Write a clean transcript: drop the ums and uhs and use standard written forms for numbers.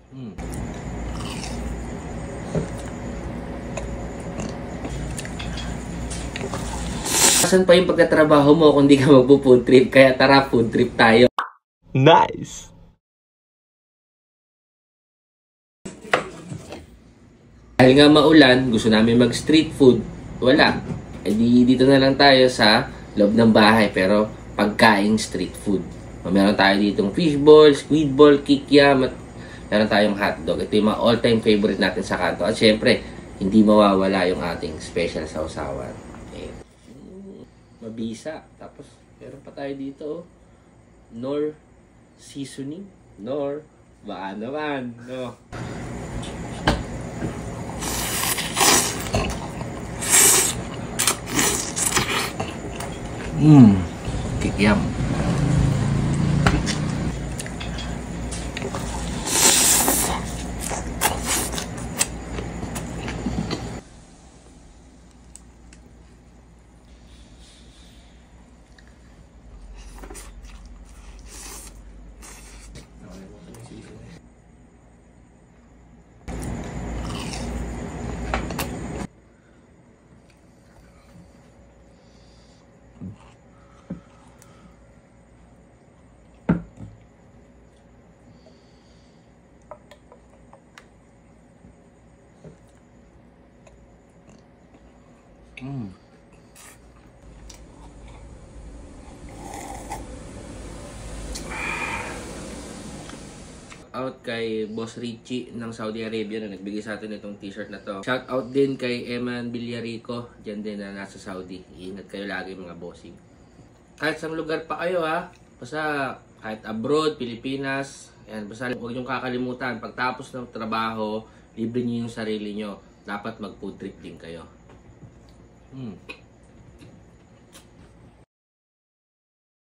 Mm. Saan pa yung pagtatrabaho mo kung di ka magpo-food trip? Kaya tara, food trip tayo. Nice! Dahil nga maulan, gusto namin mag-street food. Wala. E di dito na lang tayo sa loob ng bahay, pero pagkain street food. Meron tayo ditong fishball, squidball, kikiam, at meron tayong hotdog. Ito yung mga all-time favorite natin sa kanto. At syempre, hindi mawawala yung ating special sausawan. Okay. Mabisa. Tapos, meron pa tayo dito, nor seasoning. Nor, baka naman, no? Kikiam. Out kay Boss Richie ng Saudi Arabia na nagbigay sa atin itong t-shirt na to. Shout out din kay Eman Villarico, dyan din na nasa Saudi. Iingat kayo lagi mga bossing. Kahit sa lugar pa kayo ha, basta kahit abroad, Pilipinas, yan, basta huwag niyong kakalimutan, pagtapos ng trabaho, libre niyo yung sarili niyo. Dapat mag-food trip din kayo.